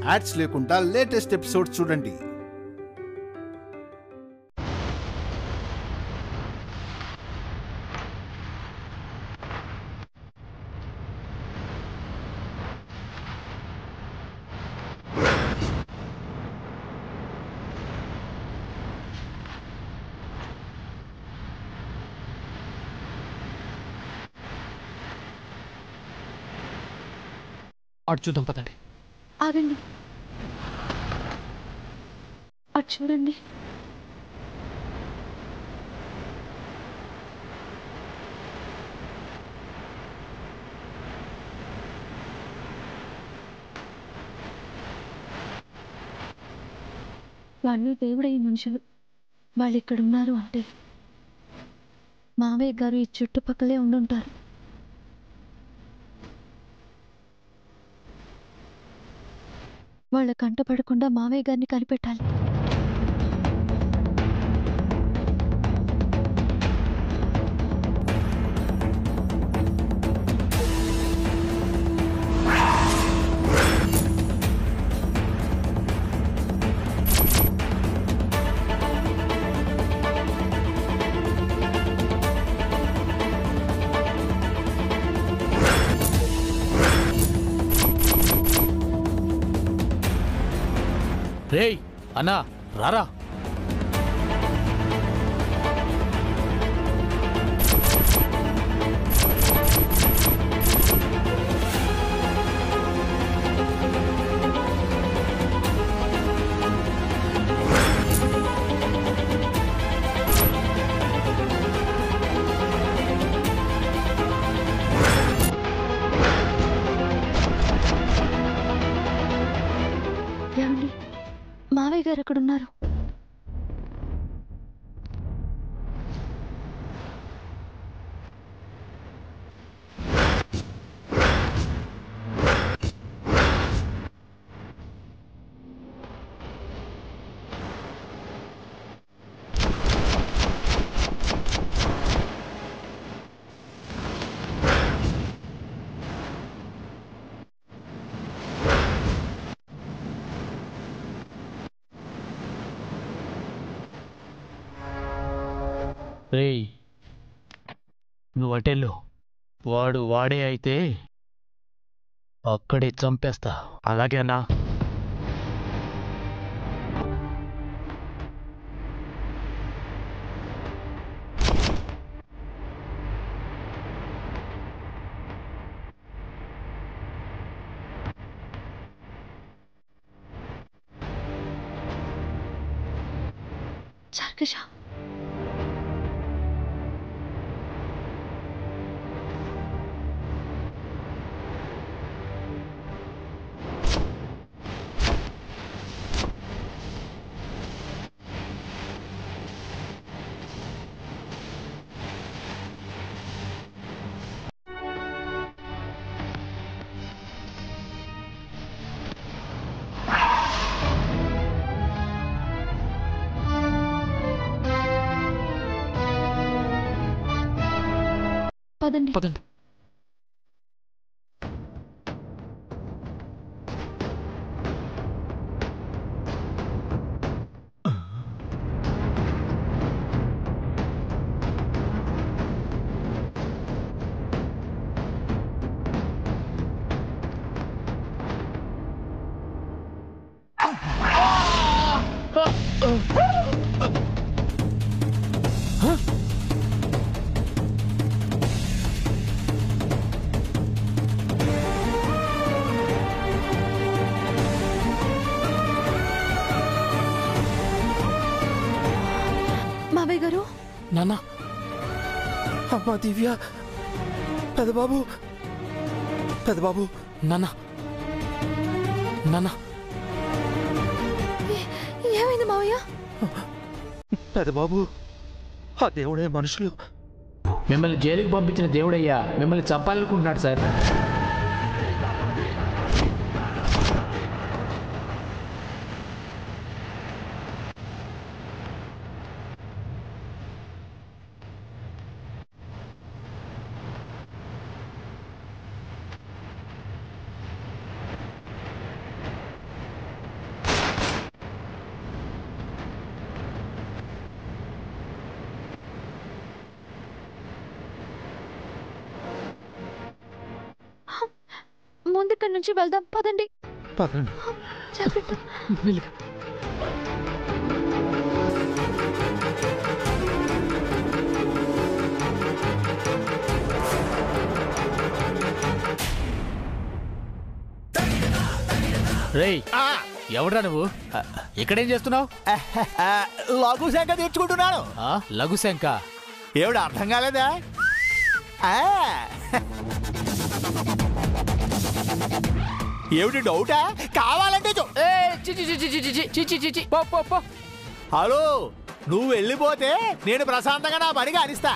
Ads లేకుండా latest episode చూడండి. అటు చూద్దాం పదండి. ఆగండి, అటు చూడండి. వాళ్ళు దేవుడయ్య మనుషులు. వాళ్ళు ఇక్కడున్నారు అంటే మావయ్య గారు ఈ చుట్టుపక్కలే ఉండుంటారు. వాళ్ళ కంట పడకుండా మావయ్య గారిని కనిపెట్టాలి. రేయ్ అన్నా రారా. ఏమండి, మావయ్య గారు ఎక్కడున్నారు? రేయ్ నువ్వు అటెళ్ళు. వాడు వాడే అయితే అక్కడే చంపేస్తా. అలాగే అన్నా. చార్కష, పదండి. పదండి. మావయ్య గారు. నాన్న, అమ్మా దివ్య, పెదబాబు, పెదబాబు. నాన్న, నాన్న. ఏమైంది మావయ్య? పెదబాబు, ఆ దేవుడే మనుషులు. మిమ్మల్ని జైలుకి పంపించిన దేవుడయ్యా మిమ్మల్ని చంపాలనుకుంటున్నాడు సార్. నుంచి వెళ్దాం. పదండి. పదండి. జాగ్రత్త. మెల్లిగా. రేయ్, ఎవడ్రా నువ్వు? ఇక్కడేం చేస్తున్నావు? లఘు శంక తీర్చుకుంటున్నాను. లఘు శంక ఏమిటి అర్థం కాలేదా? ఏమిటి డౌటా? కావాలంటే హలో, నువ్వు వెళ్ళిపోతే నేను ప్రశాంతంగా నా పనిగా అనిస్తా.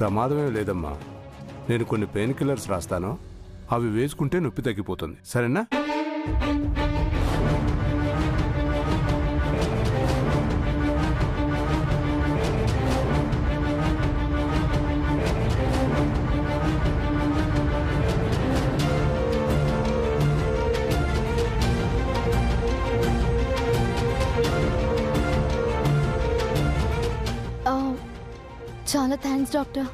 ప్రమాదమే లేదమ్మా. నేను కొన్ని పెయిన్ కిల్లర్స్ రాస్తాను, అవి వేసుకుంటే నొప్పి తగ్గిపోతుంది. సరేనా? చాలా థ్యాంక్స్ డాక్టర్.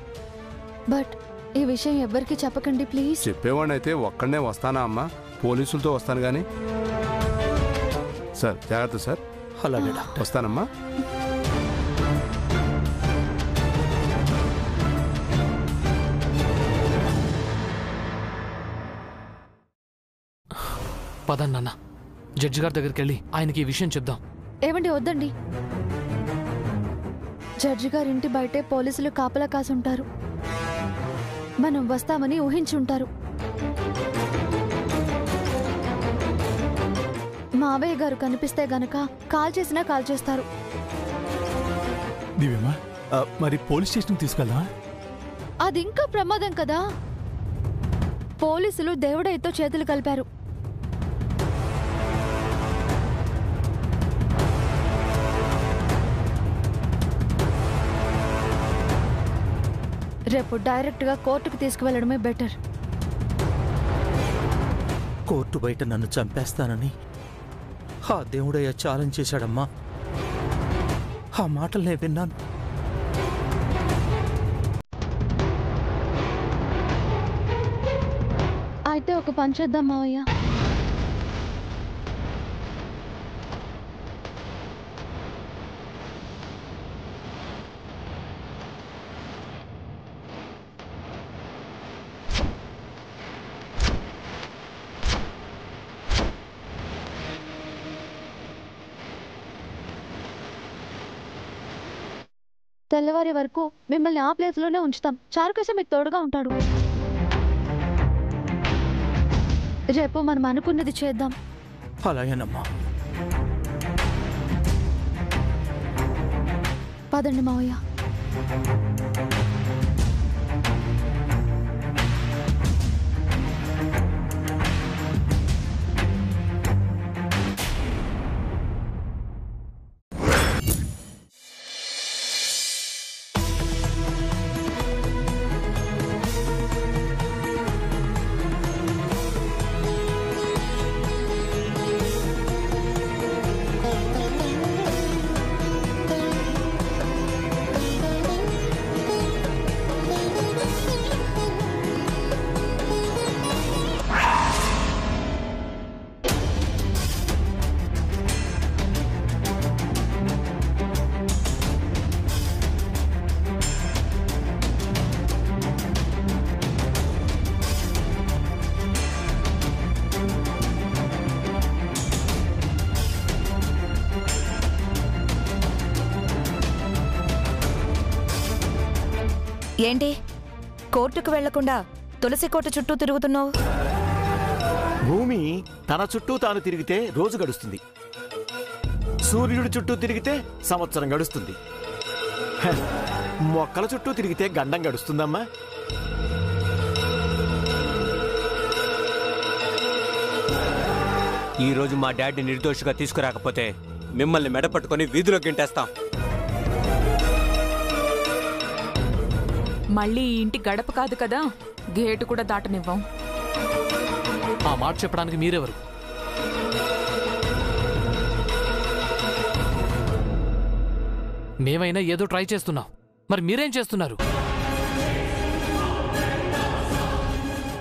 బట్ ఈ విషయం ఎవ్వరికి చెప్పకండి ప్లీజ్. చెప్పేవాడినైతే ఒక్కడనే వస్తానా అమ్మా? పోలీసులతో వస్తాను కానీ. సార్ జాగ్రత్త సార్. అలాగే వస్తానమ్మా. పదండి నాన్న, జడ్జి గారి దగ్గరికి వెళ్ళి ఆయనకి ఈ విషయం చెప్దాం. ఏమండి వద్దండి. జడ్జి గారి ఇంటి బయటే పోలీసులు కాపలా కాసుంటారు. మనం వస్తామని ఊహించుంటారు. మావయ్య గారు కనిపిస్తే గనక కాల్ చేసినా కాల్ చేస్తారు. దివ్యమ్మా, మరి పోలీస్ స్టేషన్ తీసుకెళ్దా? అది ఇంకా ప్రమాదం కదా. పోలీసులు దేవుడైతో చేతులు కలిపారు. రేపు డైరెక్ట్ గా కోర్టుకు తీసుకువెళ్ళడమే బెటర్. కోర్టు బయట నన్ను చంపేస్తానని ఆ దేవుడయ్య ఛాలెంజ్ చేశాడమ్మా. ఆ మాటలు నేను విన్నాను. అయితే ఒక పని చేద్దాం మావయ్య. తెల్లవారి వరకు మిమ్మల్ని ఆ ప్లేస్లోనే ఉంచుతాం. చారుకేశ మీకు తోడుగా ఉంటాడు. రేపు మనం అనుకున్నది చేద్దాం. అలాగేనమ్మా. పదండి మావయ్య. ఏంటి కోర్టుకు వెళ్లకుండా తులసి కోట చుట్టూ తిరుగుతున్నావు? భూమి తన చుట్టూ తాను తిరిగితే రోజు గడుస్తుంది. సూర్యుడు చుట్టూ తిరిగితే సంవత్సరం గడుస్తుంది. హ, మొక్కల చుట్టూ తిరిగితే గండం గడుస్తుందమ్మా. ఈరోజు మా డాడీ నిర్దోషిగా తీసుకురాకపోతే మిమ్మల్ని మెడపట్టుకొని వీధిలో గింటేస్తాం. మళ్ళీ ఈ ఇంటి గడప కాదు కదా, గేటు కూడా దాటనివ్వం. ఆ మాట చెప్పడానికి మీరెవరు? మేమైనా ఏదో ట్రై చేస్తున్నాం, మరి మీరేం చేస్తున్నారు?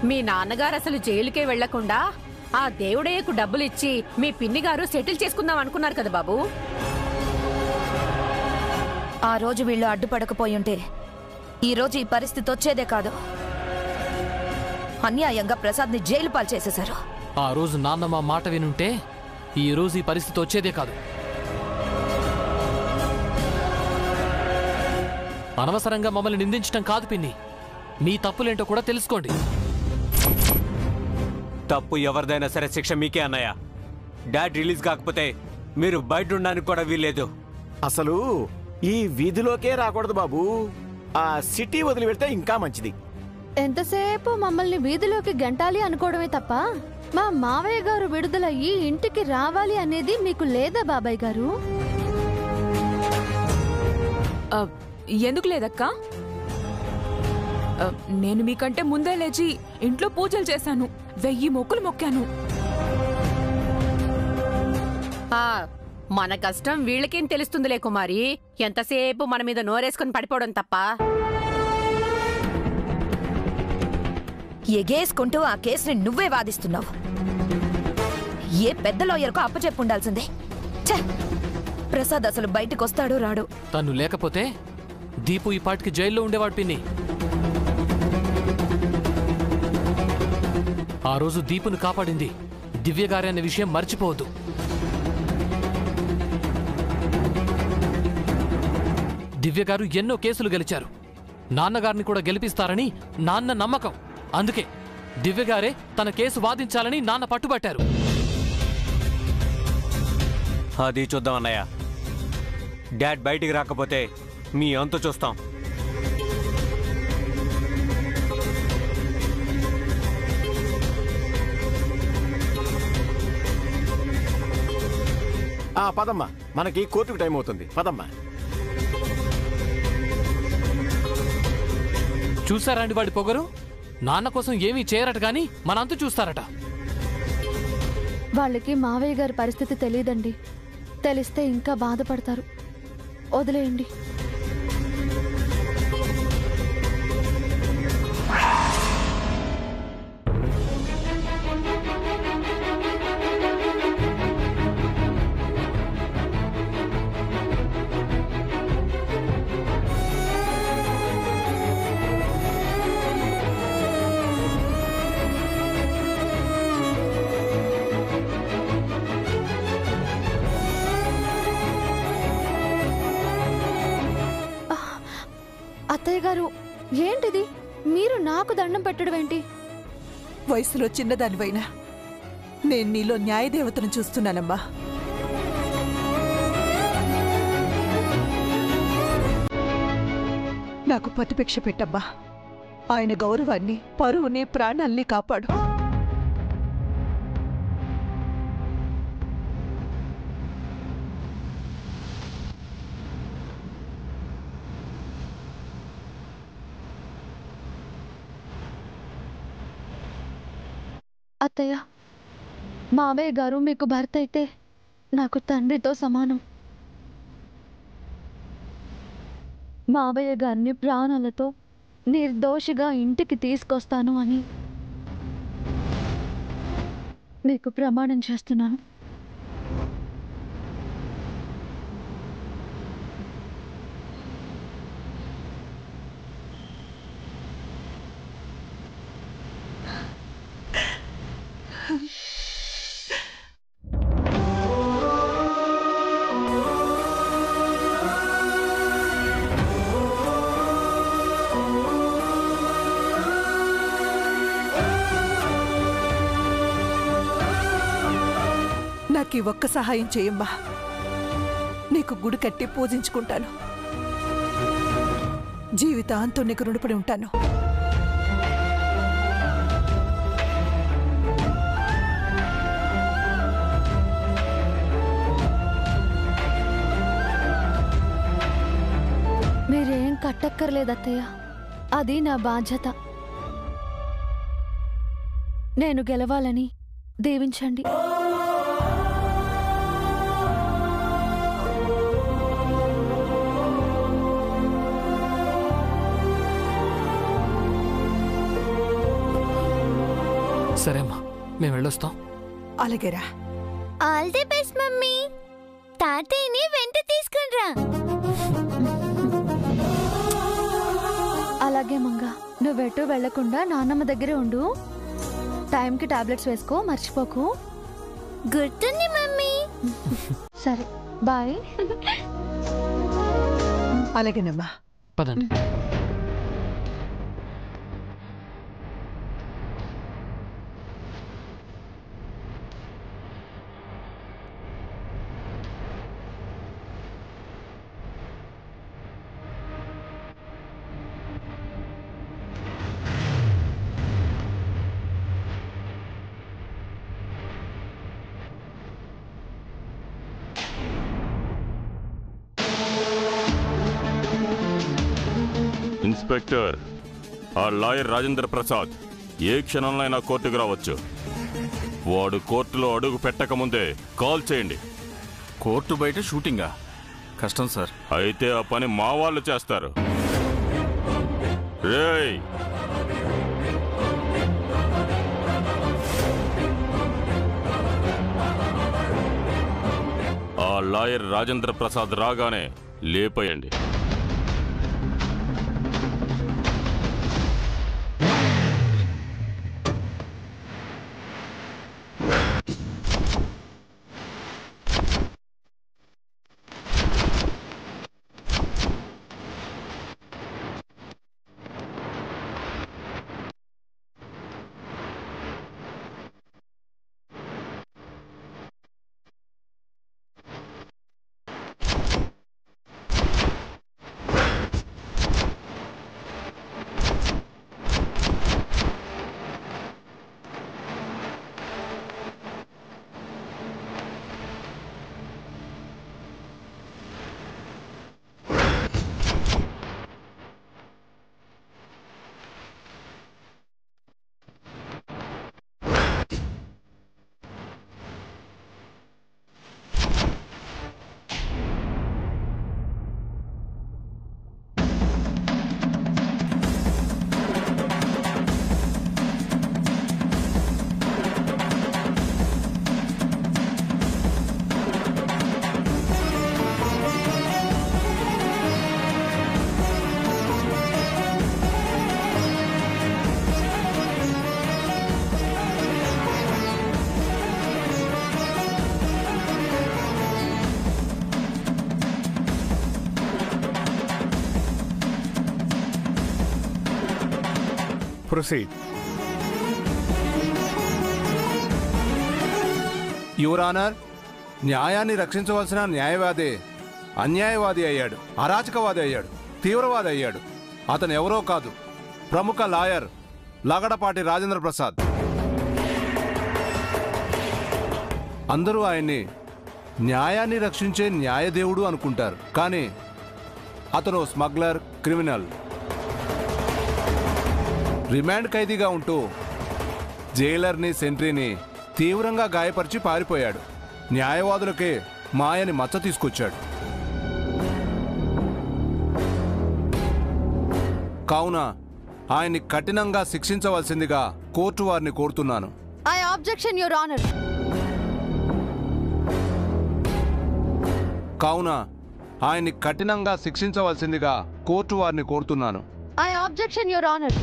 మీ నాన్నగారు అసలు జైలుకే వెళ్లకుండా ఆ దేవుడయ్యకు డబ్బులిచ్చి మీ పిన్ని గారు సెటిల్ చేసుకుందాం అనుకున్నారు కదా బాబు. ఆ రోజు వీళ్ళు అడ్డుపడకపోయుంటే ఈ రోజు ఈ పరిస్థితి వచ్చేదే కాదు. అన్యాయంగా ప్రసాద్ని జైలు పాలు చేసేశారు. ఆ రోజు నాన్న మా మాట వినుంటే ఈ రోజు ఈ పరిస్థితి వచ్చేదే కాదు. అనవసరంగా మమ్మల్ని నిందించడం కాదు పిన్ని, మీ తప్పులేంటో కూడా తెలుసుకోండి. తప్పు ఎవరిదైనా సరే శిక్ష మీకే అన్నయ్య. డాడ్ రిలీజ్ కాకపోతే మీరు బయట ఉండడానికి కూడా వీల్లేదు. అసలు ఈ వీధిలోకే రాకూడదు బాబు. ఆ సిటీ వదిలి పెడితే ఇంకా మంచిది. ఎంతసేపు మమ్మల్ని వీధిలోకి గంటాలి అనుకోవడమే తప్ప మా మావయ్య గారు విడుదలయ్యి ఇంటికి రావాలి అనేది మీకు లేదా బాబాయ్ గారు? ఎందుకు లేదక్కా? నేను మీకంటే ముందే లేచి ఇంట్లో పూజలు చేశాను, 1000 మొక్కులు మొక్కాను. మన కష్టం వీళ్ళకేం తెలుస్తుందిలే కుమారి. ఎంతసేపు మన మీద నోరేసుకుని పడిపోవడం తప్ప. ఎగేసుకుంటూ ఆ కేసుని నువ్వే వాదిస్తున్నావు. ఏ పెద్ద లాయర్కు అప్పచెప్పుండాల్సిందే. ప్రసాద్ అసలు బయటకు వస్తాడో రాడు. తను లేకపోతే దీపు ఈ పాటికి జైల్లో ఉండేవాడు పిన్ని. ఆ రోజు దీపును కాపాడింది దివ్యగారి అనే విషయం మర్చిపోవద్దు. దివ్యగారు ఎన్నో కేసులు గెలిచారు, నాన్నగారిని కూడా గెలిపిస్తారని నాన్న నమ్మకం. అందుకే దివ్యగారే తన కేసు వాదించాలని నాన్న పట్టుబట్టారు. అది చూద్దాం అన్నయ్య. డాడ్ బయటికి రాకపోతే మీ అంతు చూస్తాం. పదమ్మా, మనకి కోర్టుకు టైం అవుతుంది. పదమ్మా. చూసారండి వాడి పొగరు? నాన్న కోసం ఏమీ చేయరట గాని మనంతు చూస్తారట. వాళ్ళకి మావయ్య గారి పరిస్థితి తెలియదండి. తెలిస్తే ఇంకా బాధపడతారు. వదిలేయండి. అత్తయ్య గారు, ఏంటిది? మీరు నాకు దండం పెట్టడం ఏంటి? వయసులో చిన్నదానివైనా నేను నీలో న్యాయదేవతను చూస్తున్నానమ్మా. నాకు ప్రతిభిక్ష పెట్టమ్మా. ఆయన గౌరవాన్ని, పరువుని, ప్రాణాల్ని కాపాడు. అత్తయ్య, మావయ్య గారు మీకు భర్త అయితే నాకు తండ్రితో సమానం. మావయ్య గారిని ప్రాణాలతో నిర్దోషిగా ఇంటికి తీసుకొస్తాను అని మీకు ప్రమాణం చేస్తున్నాను. నాకు ఈ ఒక్క సహాయం చేయమ్మా. నీకు గుడి కట్టి పూజించుకుంటాను. జీవితాంతం నీకు రుణపడి ఉంటాను. మీరేం కట్టక్కర్లేదు అత్తయ్య, అది నా బాధ్యత. నేను గెలవాలని దీవించండి. సరే అమ్మా, మేము వెళ్ళొస్తాం. అలాగేరా. All the best mummy. తాతయ్యని వెంట తీసుకునిరా. అలాగే మంగా, నువ్వెటు వెళ్లకుండా నాన్నమ్మ దగ్గరే ఉండు. టైంకి టాబ్లెట్స్ వేసుకో, మర్చిపోకు. గుర్తుంది మమ్మీ. సరే, బాయ్. అలాగేనమ్మా. పదండి. ఇన్స్పెక్టర్, ఆ లాయర్ రాజేంద్ర ప్రసాద్ ఏ క్షణంలో కోర్టుకు రావచ్చు. వాడు కోర్టులో అడుగు పెట్టకముందే కాల్ చేయండి. కోర్టు బయట షూటింగా? కష్టం సార్. అయితే ఆ పని మా వాళ్ళు చేస్తారు. రేయ్, ఆ లాయర్ రాజేంద్ర ప్రసాద్ రాగానే లేపేయండి. Proceed. యువర్ ఆనర్, న్యాయాన్ని రక్షించవలసిన న్యాయవాదే అన్యాయవాది అయ్యాడు, అరాచకవాది అయ్యాడు, తీవ్రవాది అయ్యాడు. అతను ఎవరో కాదు, ప్రముఖ లాయర్ లగడపాటి రాజేంద్ర ప్రసాద్. అందరూ ఆయన్ని న్యాయాన్ని రక్షించే న్యాయదేవుడు అనుకుంటారు, కానీ అతను స్మగ్లర్, క్రిమినల్. రిమాండ్ ఖైదీగా ఉంటూ జైలర్ని, సెంట్రీని తీవ్రంగా గాయపరిచి పారిపోయాడు. న్యాయవాదులకే మాయని మచ్చ తీసుకొచ్చాడు. కావున ఆయన్ని కఠినంగా శిక్షించవలసిందిగా కోర్టు వారిని కోరుతున్నాను. I objection your honour. కావున ఆయన్ని కఠినంగా శిక్షించవలసిందిగా కోర్టు వారిని కోరుతున్నాను. I objection your honour.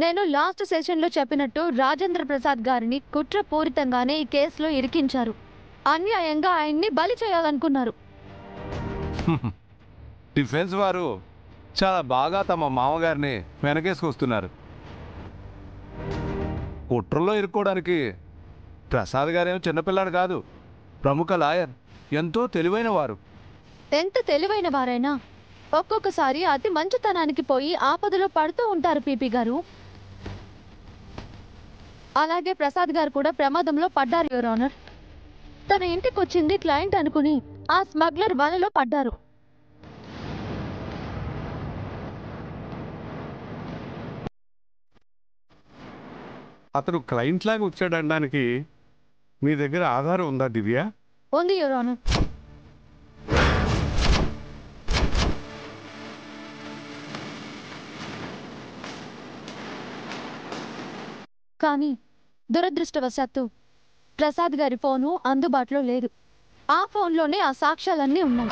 నేను లాస్ట్ సెషన్లో చెప్పినట్టు రాజేంద్ర ప్రసాద్ గారిని కుట్రపూరితంగానే ఈ కేసులో ఇరికించారు. అన్యాయంగా ఆయన్ని బలి చేయాలనుకున్నారు. డిఫెన్స్ వారు చాలా బాగా తమ మామగారిని వెనకేసుకొస్తున్నారు. కుట్రలో ఇరుక్కోవడానికి ప్రసాద్ గారేమో చిన్నపిల్లాడు కాదు, ప్రముఖ లాయర్, ఎంతో తెలివైన వారు. ఎంత తెలివైన వారైనా ఒక్కొక్కసారి అతి మంచితనానికి పోయి ఆపదలో పడుతూ ఉంటారు పీపీ గారు. అలాగే ప్రసాద్ గారు కూడా ప్రమాదంలో పడ్డారు యువర్ ఆనర్. తన ఇంటికి వచ్చింది క్లయింట్ అనుకుని ఆ స్మగ్లర్ వలలో పడ్డారు. అతను క్లయింట్ లాగా వచ్చాడనడానికి మీ దగ్గర ఆధారం ఉందా దివ్య? ఉంది యువర్ ఆనర్. కానీ దురదృష్టవశాత్తు ప్రసాద్ గారి ఫోను అందుబాటులో లేదు. ఆ ఫోన్లోనే ఆ సాక్ష్యాలన్నీ ఉన్నాయి.